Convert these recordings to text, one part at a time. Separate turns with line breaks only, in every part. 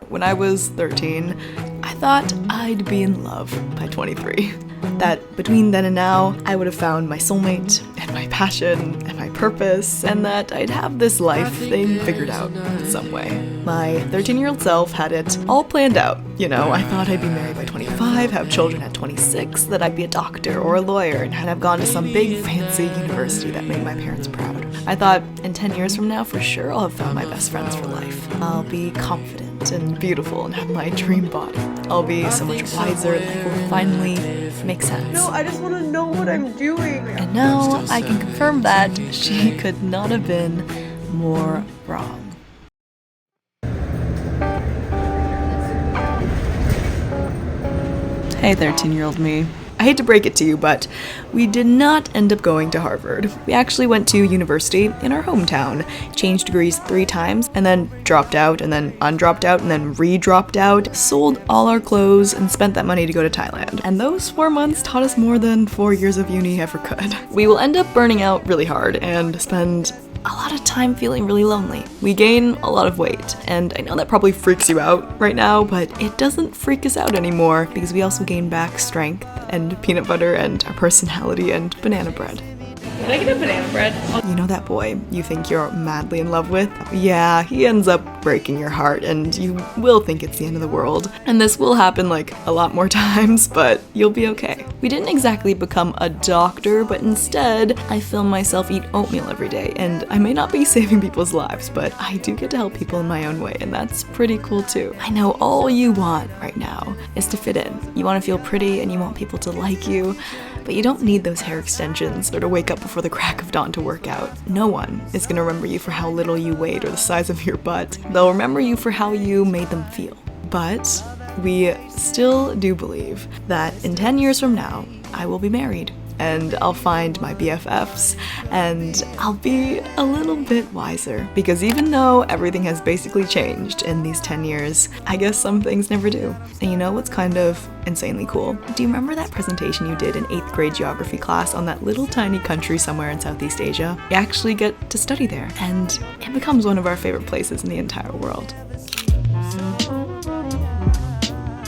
When I was 13, I thought I'd be in love by 23. That between then and now, I would have found my soulmate, and my passion, and my purpose, and that I'd have this life thing figured out in some way. My 13-year-old self had it all planned out. You know, I thought I'd be married by 25, have children at 26, that I'd be a doctor or a lawyer, and have gone to some big fancy university that made my parents proud. I thought in 10 years from now, for sure, I'll have found my best friends for life. I'll be confident and beautiful and have my dream body. I'll be so much wiser, life will finally make sense.
No, I just want to know what I'm doing.
And now I can confirm that she could not have been more wrong. Hey 13-year-old me. I hate to break it to you, but we did not end up going to Harvard. We actually went to university in our hometown, changed degrees 3 times, and then dropped out, and then undropped out, and then re-dropped out, sold all our clothes, and spent that money to go to Thailand. And those 4 months taught us more than 4 years of uni ever could. We will end up burning out really hard and spend a lot of time feeling really lonely. We gain a lot of weight, and I know that probably freaks you out right now, but it doesn't freak us out anymore because we also gain back strength and peanut butter and our personality and banana bread.
Can I get a banana bread?
You know that boy you think you're madly in love with? Yeah, he ends up breaking your heart and you will think it's the end of the world. And this will happen like a lot more times, but you'll be okay. We didn't exactly become a doctor, but instead I film myself eat oatmeal every day, and I may not be saving people's lives, but I do get to help people in my own way, and that's pretty cool too. I know all you want right now is to fit in. You want to feel pretty and you want people to like you, but you don't need those hair extensions or to wake up before the crack of dawn to work out. No one is gonna remember you for how little you weighed or the size of your butt. They'll remember you for how you made them feel. But we still do believe that in 10 years from now, I will be married. And I'll find my BFFs, and I'll be a little bit wiser. Because even though everything has basically changed in these 10 years, I guess some things never do. And you know what's kind of insanely cool? Do you remember that presentation you did in 8th grade geography class on that little tiny country somewhere in Southeast Asia? You actually get to study there, and it becomes one of our favorite places in the entire world.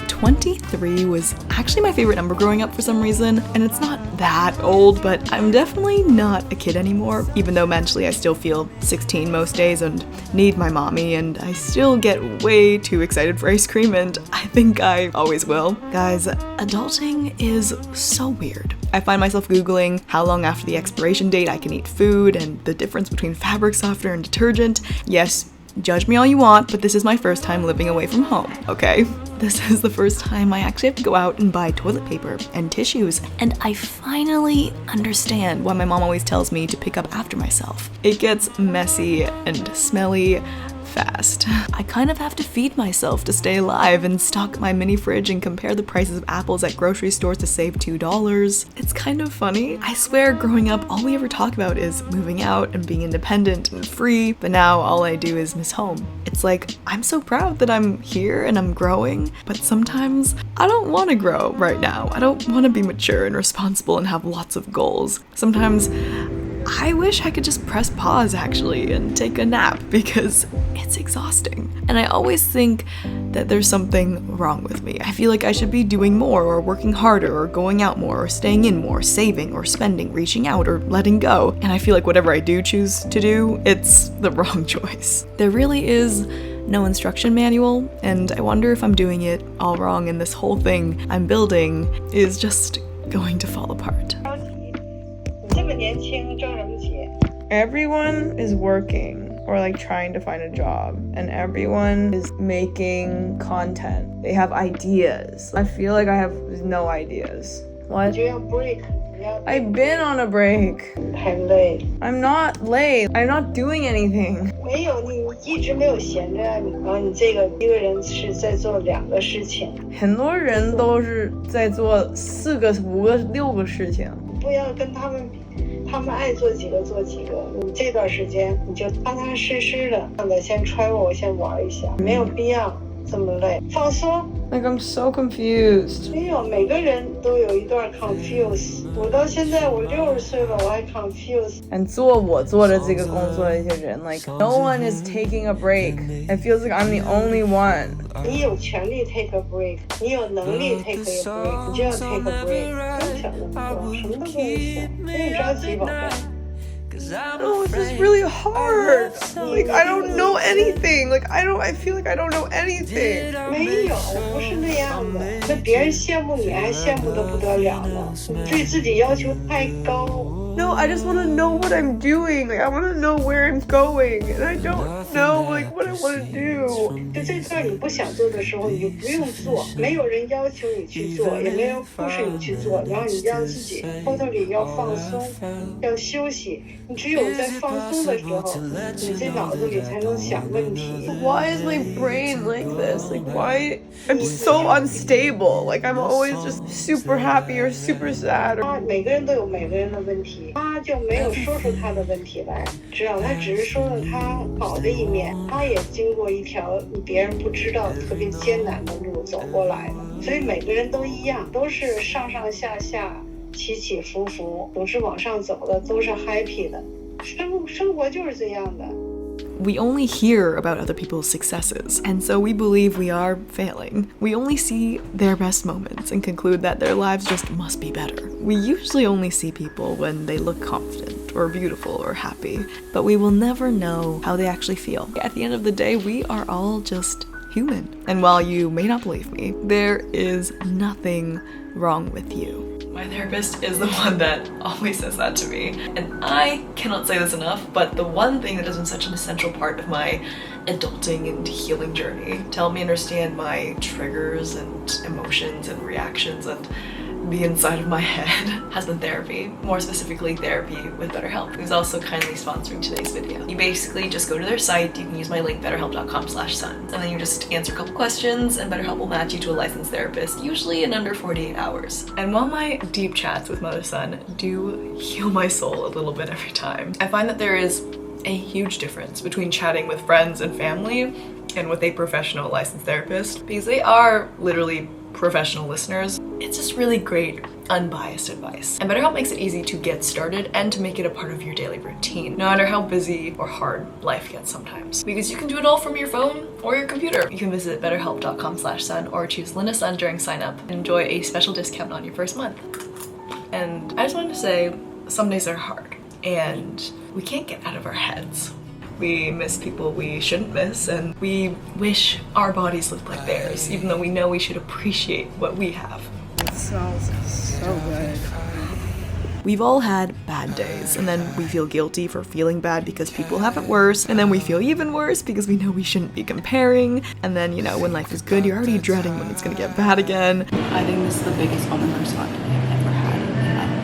23 was actually my favorite number growing up for some reason, and it's not that old, but I'm definitely not a kid anymore, even though mentally I still feel 16 most days and need my mommy, and I still get way too excited for ice cream, and I think I always will. Guys, adulting is so weird. I find myself Googling how long after the expiration date I can eat food and the difference between fabric softener and detergent. Yes, judge me all you want, but this is my first time living away from home, okay? This is the first time I actually have to go out and buy toilet paper and tissues, and I finally understand why my mom always tells me to pick up after myself. It gets messy and smelly fast. I kind of have to feed myself to stay alive and stock my mini fridge and compare the prices of apples at grocery stores to save $2. It's kind of funny. I swear growing up, all we ever talk about is moving out and being independent and free, but now all I do is miss home. It's like, I'm so proud that I'm here and I'm growing, but sometimes I don't want to grow right now. I don't want to be mature and responsible and have lots of goals. Sometimes I wish I could just press pause actually and take a nap because it's exhausting. And I always think that there's something wrong with me. I feel like I should be doing more or working harder or going out more or staying in more, saving or spending, reaching out or letting go. And I feel like whatever I do choose to do, it's the wrong choice. There really is no instruction manual, and I wonder if I'm doing it all wrong and this whole thing I'm building is just going to fall apart.
Everyone is working or like trying to find a job, and everyone is making content. They have ideas. I feel like I have no ideas. What? I've been on a break. I'm not late. I'm not doing anything.
没有，你一直没有闲着啊！然后你这个一个人是在做2个事情。
很多人都是在做4个、5个、6个事情。
不要跟他们比，他们爱做几个做几个。你这段时间你就踏踏实实的，先揣我先玩一下，没有必要这么累？放松。
Like, I'm so confused.
没有，每个人都有一段 confuse。我到现在我60岁了，我还 confuse。
And 做我做的这个工作的一些人 like, no one is taking a break. It feels like I'm the only one.
你有权利 take a break， 你有能力 take a break， 你就要 take a break。不用想那么多，什么都不用想，不用着急，宝贝。
No, it's just really hard. Like, I don't know anything. Like, I feel like I don't know anything.
没有，不是那样的。那别人羡慕你，还羡慕得不得了呢。你对自己要求太高。
No, I just want to know what I'm doing. Like, I want to know where I'm going, and I don't know like what I want to do.
就这段你不想做的时候，你就不用做。没有人要求你去做，也没人push你去做。然后你让自己偷偷里要放松，要休息。你只有在放松的时候，你这脑子里才能想问题。
Why is my brain like this? Like, why? I'm so unstable. Like, I'm always just super happy or super sad.
每个人都有每个人的问题，他就没有说出他的问题来，他只是说了他好的一面，他也经过一条别人不知道特别艰难的路走过来的，所以每个人都一样，都是上上下下。 起起伏伏，总是往上走的，都是 happy 的。生活就是这样的。
We only hear about other people's successes, and so we believe we are failing. We only see their best moments and conclude that their lives just must be better. We usually only see people when they look confident or beautiful or happy, but we will never know how they actually feel. At the end of the day, we are all just human. And while you may not believe me, there is nothing wrong with you. My therapist is the one that always says that to me, and I cannot say this enough, but the one thing that has been such an essential part of my adulting and healing journey to help me understand my triggers and emotions and reactions and the inside of my head has been therapy, more specifically therapy with BetterHelp, who's also kindly sponsoring today's video. You basically just go to their site, you can use my link betterhelp.com/sun, and then you just answer a couple questions and BetterHelp will match you to a licensed therapist, usually in under 48 hours. And while my deep chats with Mother-Son do heal my soul a little bit every time, I find that there is a huge difference between chatting with friends and family and with a professional licensed therapist, because they are literally professional listeners. It's just really great, unbiased advice. And BetterHelp makes it easy to get started and to make it a part of your daily routine, no matter how busy or hard life gets sometimes. Because you can do it all from your phone or your computer. You can visit betterhelp.com/sun or choose Lina Sun during sign up and enjoy a special discount on your first month. And I just wanted to say, some days are hard and we can't get out of our heads. We miss people we shouldn't miss, and we wish our bodies looked like theirs, even though we know we should appreciate what we have.
It smells so good.
We've all had bad days, and then we feel guilty for feeling bad because people have it worse, and then we feel even worse because we know we shouldn't be comparing, and then, you know, when life is good, you're already dreading when it's gonna get bad again.
I think this is the biggest croissant I've ever had in my life.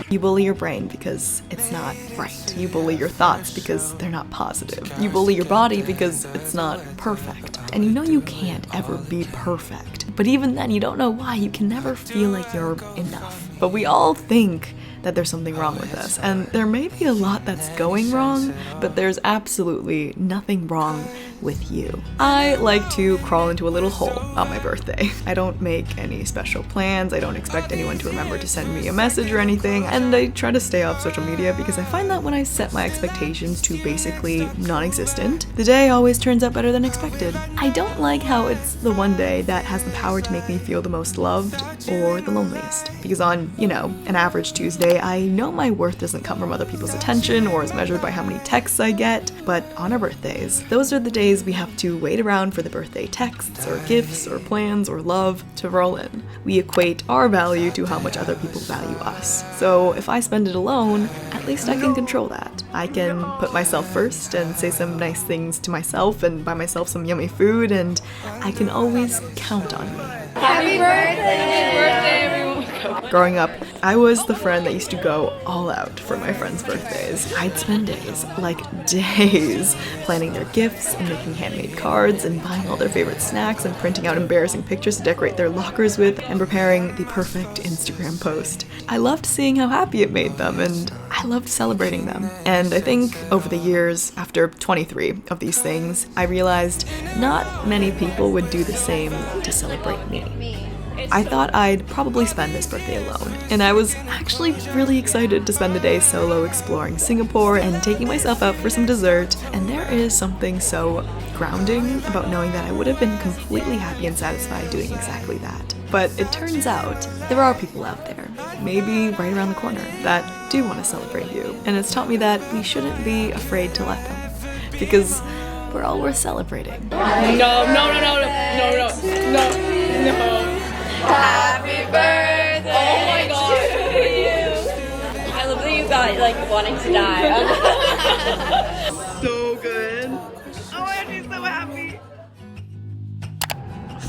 You bully your brain because it's not right. You bully your thoughts because they're not positive. You bully your body because it's not perfect. And you know you can't ever be perfect. But even then, you don't know why. You can never feel like you're enough. But we all think that there's something wrong with us, and there may be a lot that's going wrong, but there's absolutely nothing wrong with you. I like to crawl into a little hole on my birthday. I don't make any special plans, I don't expect anyone to remember to send me a message or anything, and I try to stay off social media because I find that when I set my expectations to basically non-existent, the day always turns out better than expected. I don't like how it's the one day that has the power to make me feel the most loved or the loneliest, because on, you know, an average Tuesday, I know my worth doesn't come from other people's attention or is measured by how many texts I get, but on our birthdays, those are the days we have to wait around for the birthday texts or gifts or plans or love to roll in. We equate our value to how much other people value us. So if I spend it alone, at least I can control that. I can put myself first and say some nice things to myself and buy myself some yummy food, and I can always count on me.
Happy birthday! Happy birthday, everyone!
Growing up, I was the friend that used to go all out for my friends' birthdays. I'd spend days, like days, planning their gifts and making handmade cards and buying all their favorite snacks and printing out embarrassing pictures to decorate their lockers with and preparing the perfect Instagram post. I loved seeing how happy it made them, and I I loved celebrating them. And I think over the years, after 23 of these things, I realized not many people would do the same to celebrate me. I thought I'd probably spend this birthday alone, and I was actually really excited to spend the day solo exploring Singapore and taking myself out for some dessert, and there is something so grounding about knowing that I would have been completely happy and satisfied doing exactly that. But it turns out there are people out there, maybe right around the corner, that do want to celebrate you, and it's taught me that we shouldn't be afraid to let them, because we're all worth celebrating.
No. Happy birthday! Oh my god! I love that you got like wanting to die.
So good. Oh, I'm so happy.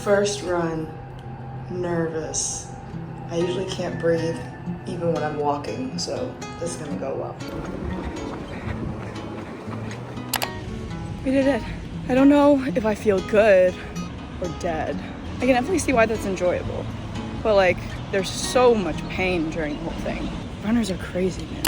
First run. Nervous. I usually can't breathe even when I'm walking, so this is gonna go well.
We did it. I don't know if I feel good or dead. I can definitely see why that's enjoyable. But like, there's so much pain during the whole thing. Runners are crazy, man.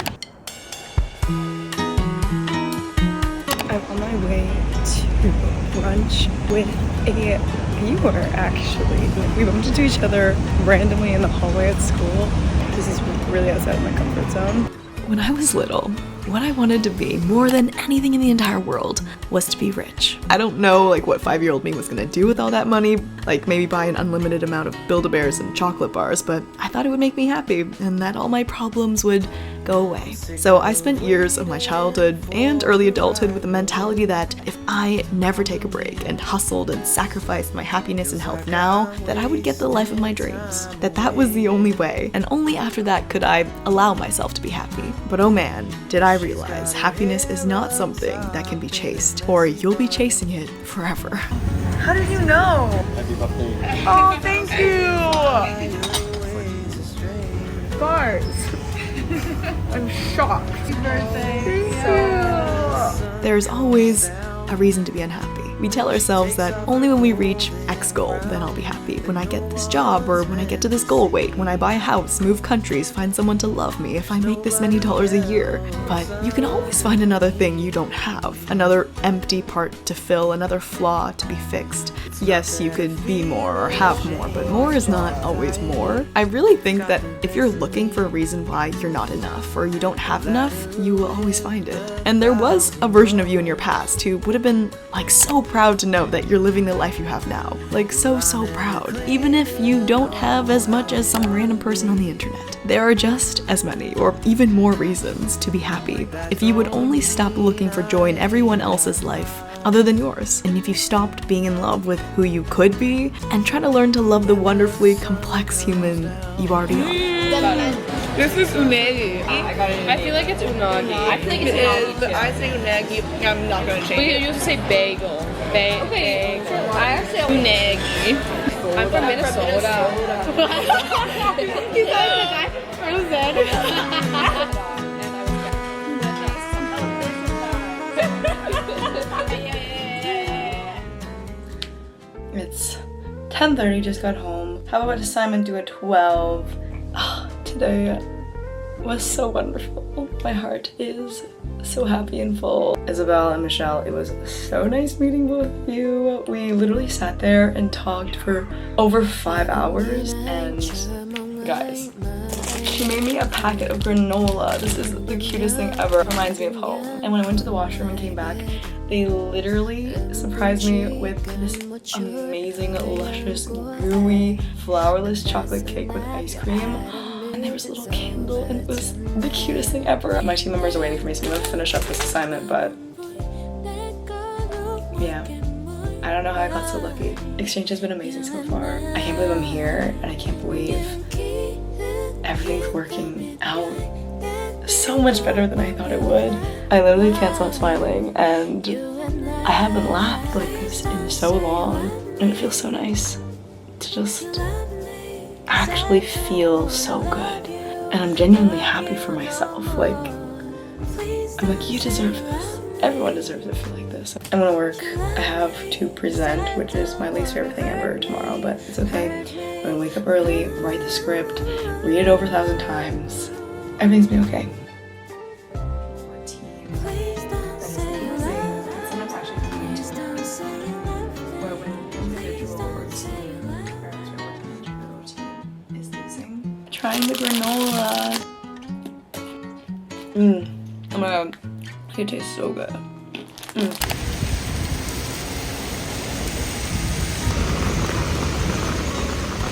I'm on my way to brunch with a viewer, actually. We bumped into each other randomly in the hallway at school. This is really outside of my comfort zone.
When I was little, what I wanted to be more than anything in the entire world was to be rich. I don't know like what 5-year-old me was gonna do with all that money, like maybe buy an unlimited amount of Build-A-Bears and chocolate bars, but I thought it would make me happy and that all my problems would go away. So I spent years of my childhood and early adulthood with the mentality that if I never take a break and hustled and sacrificed my happiness and health now, that I would get the life of my dreams. That was the only way, and only after that could I allow myself to be happy. But oh man, did I realize happiness is not something that can be chased, or you'll be chasing it forever.
How did you know?
Happy birthday.
Oh, thank you! Bars. I'm shocked. Happy birthday. Thank you.
There's always a reason to be unhappy. We tell ourselves that only when we reach X goal, then I'll be happy. When I get this job, or when I get to this goal weight, when I buy a house, move countries, find someone to love me, if I make this many dollars a year. But you can always find another thing you don't have, another empty part to fill, another flaw to be fixed. Yes, you could be more or have more, but more is not always more. I really think that if you're looking for a reason why you're not enough, or you don't have enough, you will always find it. And there was a version of you in your past who would have been like so proud to know that you're living the life you have now. Like so proud. Even if you don't have as much as some random person on the internet. There are just as many, or even more reasons to be happy. If you would only stop looking for joy in everyone else's life other than yours. And if you stopped being in love with who you could be and try to learn to love the wonderfully complex human you already are.
This is unagi. I feel like it's unagi. I feel like it's unagi.
But I say unagi. I'm not gonna change
We
it.
used to say bagel. Okay. I actually unagi. I'm from Minnesota. He's like the guy frozen.
It's 10:30, just got home. Have an assignment due at 12. Today was so wonderful. My heart is so happy and full. Isabel and Michelle, it was so nice meeting both of you. We literally sat there and talked for over 5 hours, and guys, she made me a packet of granola. This is the cutest thing ever. It reminds me of home. And when I went to the washroom and came back, they literally surprised me with this amazing, luscious, gooey, flourless chocolate cake with ice cream. And there was a little candle, and it was the cutest thing ever. My team members are waiting for me, so I'm gonna finish up this assignment, but yeah. I don't know how I got so lucky. Exchange has been amazing so far. I can't believe I'm here, and I can't believe everything's working out so much better than I thought it would. I literally can't stop smiling, and I haven't laughed like this in so long, and it feels so nice to just actually feel so good. And I'm genuinely happy for myself. Like, I'm like, you deserve this. Everyone deserves to feel like this. I'm gonna work. I have to present, which is my least favorite thing ever, tomorrow, but it's okay. I'm gonna wake up early, write the script, read it over 1,000 times. Everything's been okay.
trying the granola. Oh my god, it tastes so good.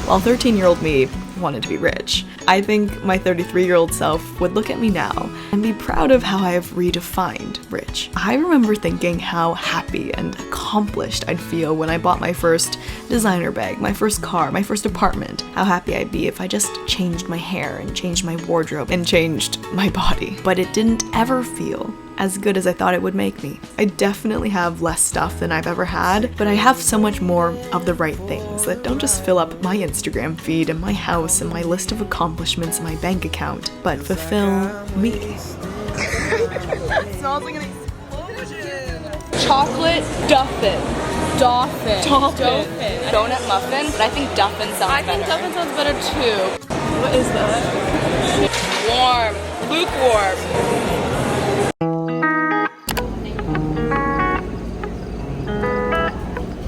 While 13-year-old me wanted to be rich, I think my 33-year-old self would look at me now and be proud of how I have redefined rich. I remember thinking how happy and accomplished I'd feel when I bought my first designer bag, my first car, my first apartment. How happy I'd be if I just changed my hair and changed my wardrobe and changed my body. But it didn't ever feel as good as I thought it would make me. I definitely have less stuff than I've ever had, but I have so much more of the right things that don't just fill up my Instagram feed and my house and my list of accomplishments in my bank account, but fulfill me. Smells like an explosion.
Chocolate duffin. Doffin.
Donut muffin, but I think duffin sounds better.
I think duffin sounds better too. What is that? Warm. Lukewarm.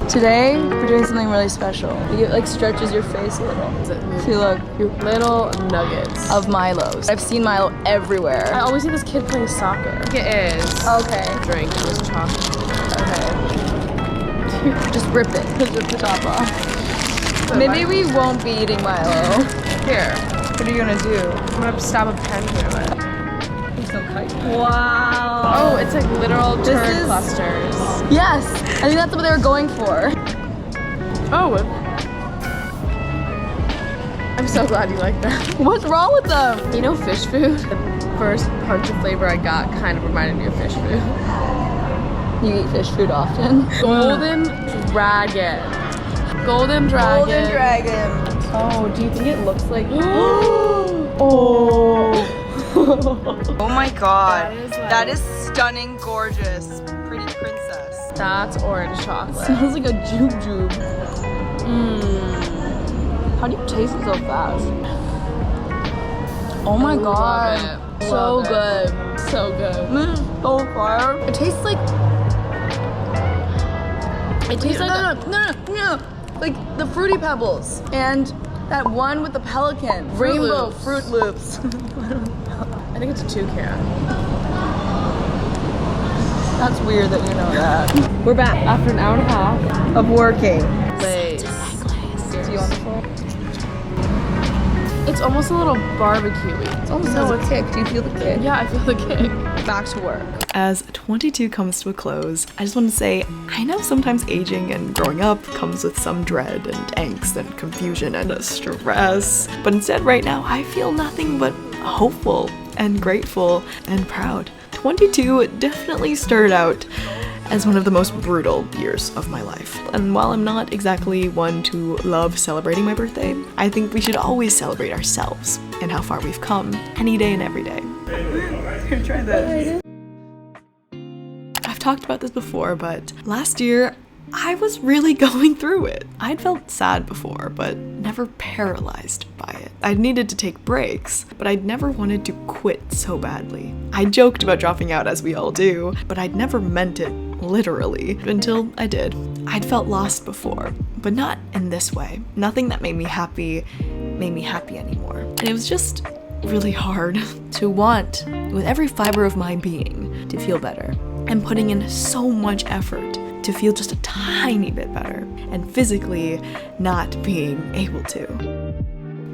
Today, we're doing something really special. It like stretches your face a little. See, look, your little nuggets of Milos. I've seen Milo everywhere. I always see this kid playing soccer. I think it is. Okay. Drink with chocolate. Okay. Just rip it. Just rip the top off. So maybe we won't be eating Milo. Here. What are you gonna do? I'm gonna stab a pen through it. There's no kite. Wow. Oh, it's like literal turd clusters. Yes, I think that's what they were going for. Oh. I'm so glad you like that. What's wrong with them? You know fish food? The first punch of flavor I got kind of reminded me of fish food. You eat fish food often? Golden dragon. Golden dragon. Golden dragon. Oh, do you think it looks like... Oh. Oh my god. That is stunning, gorgeous. Pretty princess. That's orange chocolate. Smells like a jube. How do you taste it so fast? Oh my god. So good. So good. This is so fire. It tastes like... It tastes like... No. Like the Fruity Pebbles. And that one with the pelican. Rainbow Fruit Loops. I think it's a toucan. That's weird that you know that. We're back after an hour and a half of working. Lays. Do you want the floor? It's almost a little barbecue-y. It's almost a kick. Do you feel the kick? Yeah, I feel the kick. Back to work.
As 22 comes to a close, I just want to say, I know sometimes aging and growing up comes with some dread and angst and confusion and stress, but instead right now I feel nothing but hopeful and grateful and proud. 22 definitely started out as one of the most brutal years of my life. And while I'm not exactly one to love celebrating my birthday, I think we should always celebrate ourselves and how far we've come, any day and every day. Here, try this. I've talked about this before, but last year, I was really going through it. I'd felt sad before, but never paralyzed by it. I'd needed to take breaks, but I'd never wanted to quit so badly. I joked about dropping out, as we all do, but I'd never meant it literally until I did. I'd felt lost before, but not in this way. Nothing that made me happy anymore. And it was just really hard to want, with every fiber of my being, to feel better. And putting in so much effort to feel just a tiny bit better, and physically not being able to.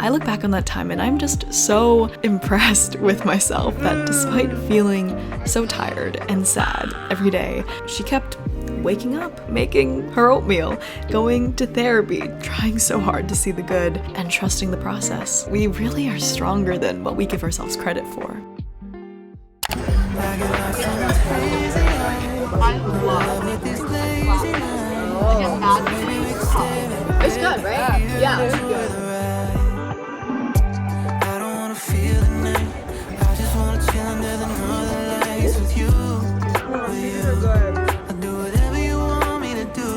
I look back on that time and I'm just so impressed with myself that despite feeling so tired and sad every day, she kept waking up, making her oatmeal, going to therapy, trying so hard to see the good, and trusting the process. We really are stronger than what we give ourselves credit for.
It's good, right? Yeah, it's good.
I don't wanna feel the night. I just wanna chill under the northern lights with you. I'll do whatever you want me to do.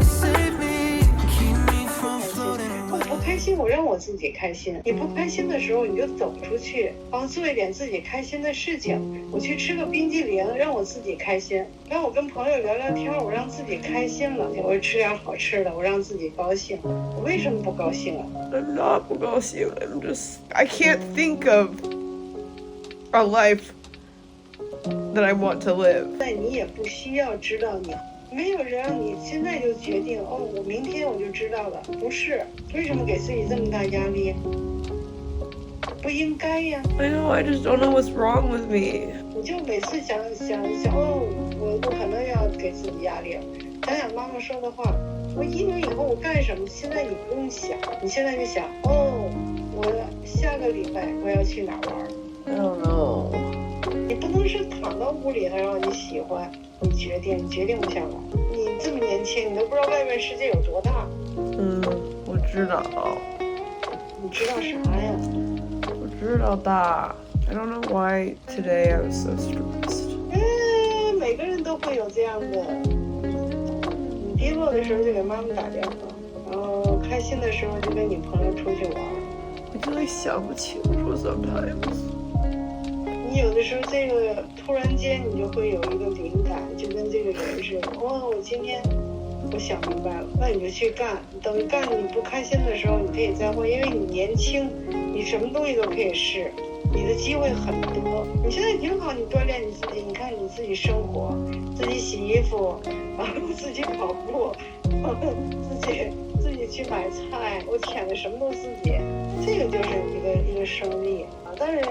Save me, keep me from floating away.
我开心，我让我自己开心。你不开心的时候，你就走出去，然后做一点自己开心的事情。我去吃个冰激凌，让我自己开心；让我跟朋友聊聊天，我让自己开心了。我吃点好吃的，我让自己高兴。我为什么不高兴啊？
I'm not 不高兴. I can't think of a life that I want to live.
但你也不需要知道你。没有人让你现在就决定哦，我明天我就知道了，不是？为什么给自己这么大压力？不应该呀。
I know, I just don't know what's wrong with me.
你就每次想哦，我可能要给自己压力了。想想妈妈说的话，我1年以后我干什么？现在你不用想，你现在就想哦，我下个礼拜我要去哪玩？
I don't know.
你不能是躺到屋里头，然后你喜欢，你决定不下来。你这么年轻，你都不知道外面世界有多大。
我知道。
你知道啥呀？
我知道的。I don't know why today I was so stressed.
每个人都会有这样的。你低落的时候就给妈妈打电话，然后开心的时候就跟你朋友出去玩。
我真的想不清楚 sometimes.
你有的时候这个突然间你就会有一个灵感，就跟这个人似的。哦，我今天我想明白了，那你就去干。等干你不开心的时候，你可以再换，因为你年轻，你什么东西都可以试，你的机会很多。你现在挺好，你锻炼你自己，你看你自己生活，自己洗衣服，然后自己跑步，自己去买菜。我天哪，什么都自己，这个就是一个胜利啊！但是。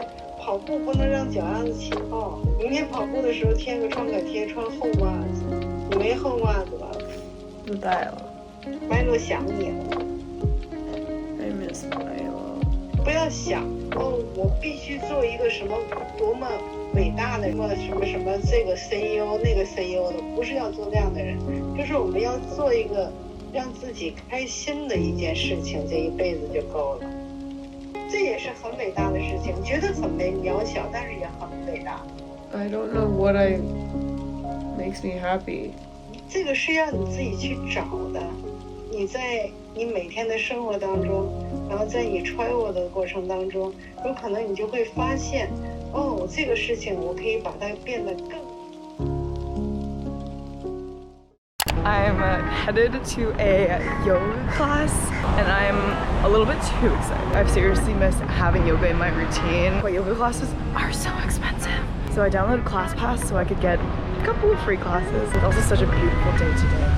跑步不能让脚丫子起泡。明天跑步的时候贴个创可贴，穿厚袜子。你没厚袜子吧？
不带了。
麦洛想你了。
I miss Milo.
不要想哦，我必须做一个什么多么伟大的什么这个 CEO 那个 CEO 的，不是要做这样的人，就是我们要做一个让自己开心的一件事情，这一辈子就够了。这也是很伟大的事情，觉得很渺小，但是也很伟大。
I don't know what makes me happy.
这个是要你自己去找的。你在你每天的生活当中，然后在你 travel 的过程当中，有可能你就会发现，哦，这个事情我可以把它变得更。
I'm headed to a yoga class and I'm a little bit too excited. I've seriously missed having yoga in my routine, but yoga classes are so expensive. So I downloaded ClassPass so I could get a couple of free classes. It's also such a beautiful day today.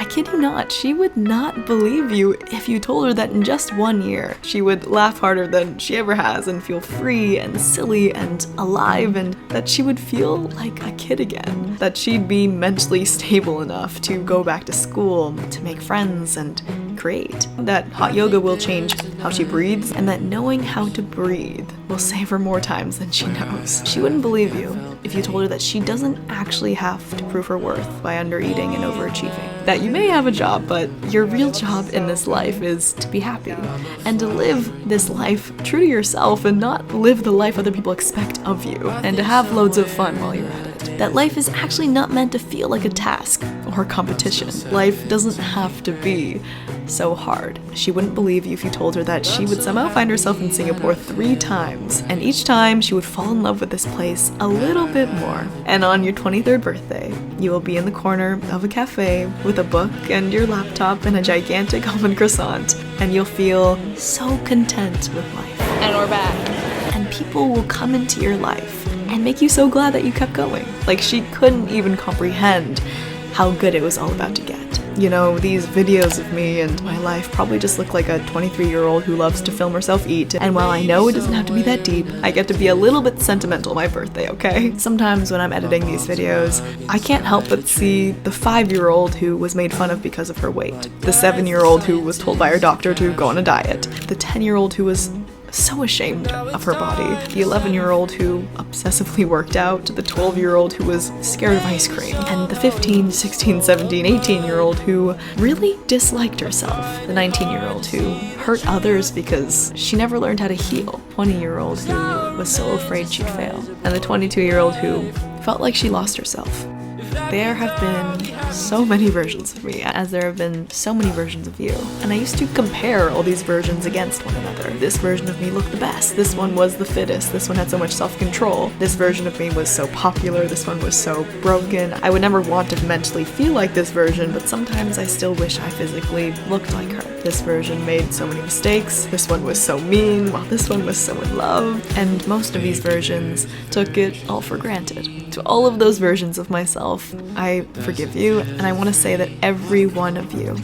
I kid you not, she would not believe you if you told her that in just 1 year, she would laugh harder than she ever has and feel free and silly and alive, and that she would feel like a kid again. That she'd be mentally stable enough to go back to school, to make friends and create. That hot yoga will change how she breathes, and that knowing how to breathe will save her more times than she knows. She wouldn't believe you if you told her that she doesn't actually have to prove her worth by undereating and overachieving. That you may have a job, but your real job in this life is to be happy and to live this life true to yourself and not live the life other people expect of you, and to have loads of fun while you're at it. That life is actually not meant to feel like a task or a competition. Life doesn't have to be so hard. She wouldn't believe you if you told her that she would somehow find herself in Singapore 3 times, and each time she would fall in love with this place a little bit more. And on your 23rd birthday, you will be in the corner of a cafe with a book and your laptop and a gigantic almond croissant, and you'll feel so content with life.
And we're back.
And people will come into your life and make you so glad that you kept going. Like, she couldn't even comprehend how good it was all about to get. You know, these videos of me and my life probably just look like a 23-year-old who loves to film herself eat, and while I know it doesn't have to be that deep, I get to be a little bit sentimental my birthday, okay? Sometimes when I'm editing these videos, I can't help but see the 5-year-old who was made fun of because of her weight, the 7-year-old who was told by her doctor to go on a diet, the 10-year-old who was so ashamed of her body, the 11-year-old who obsessively worked out, the 12-year-old who was scared of ice cream, and the 15, 16, 17, 18-year-old who really disliked herself, the 19-year-old who hurt others because she never learned how to heal, 20-year-old who was so afraid she'd fail, and the 22-year-old who felt like she lost herself. There have been so many versions of me, as there have been so many versions of you. And I used to compare all these versions against one another. This version of me looked the best. This one was the fittest. This one had so much self-control. This version of me was so popular. This one was so broken. I would never want to mentally feel like this version, but sometimes I still wish I physically looked like her. This version made so many mistakes. This one was so mean, while this one was so in love. And most of these versions took it all for granted. To all of those versions of myself, I forgive you, and I want to say that every one of you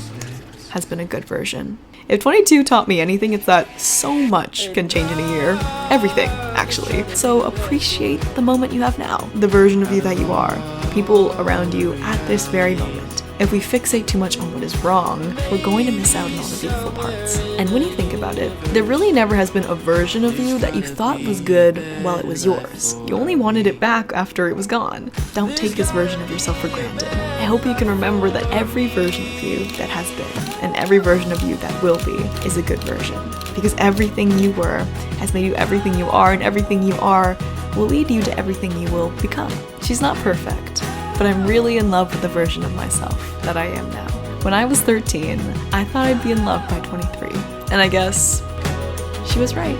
has been a good version. If 22 taught me anything, it's that so much can change in a year. Everything, actually. So appreciate the moment you have now, the version of you that you are, people around you at this very moment. If we fixate too much on what is wrong, we're going to miss out on all the beautiful parts. And when you think about it, there really never has been a version of you that you thought was good while it was yours. You only wanted it back after it was gone. Don't take this version of yourself for granted. I hope you can remember that every version of you that has been, and every version of you that will be, is a good version. Because everything you were has made you everything you are, and everything you are will lead you to everything you will become. She's not perfect, but I'm really in love with the version of myself that I am now. When I was 13, I thought I'd be in love by 23, and I guess she was right.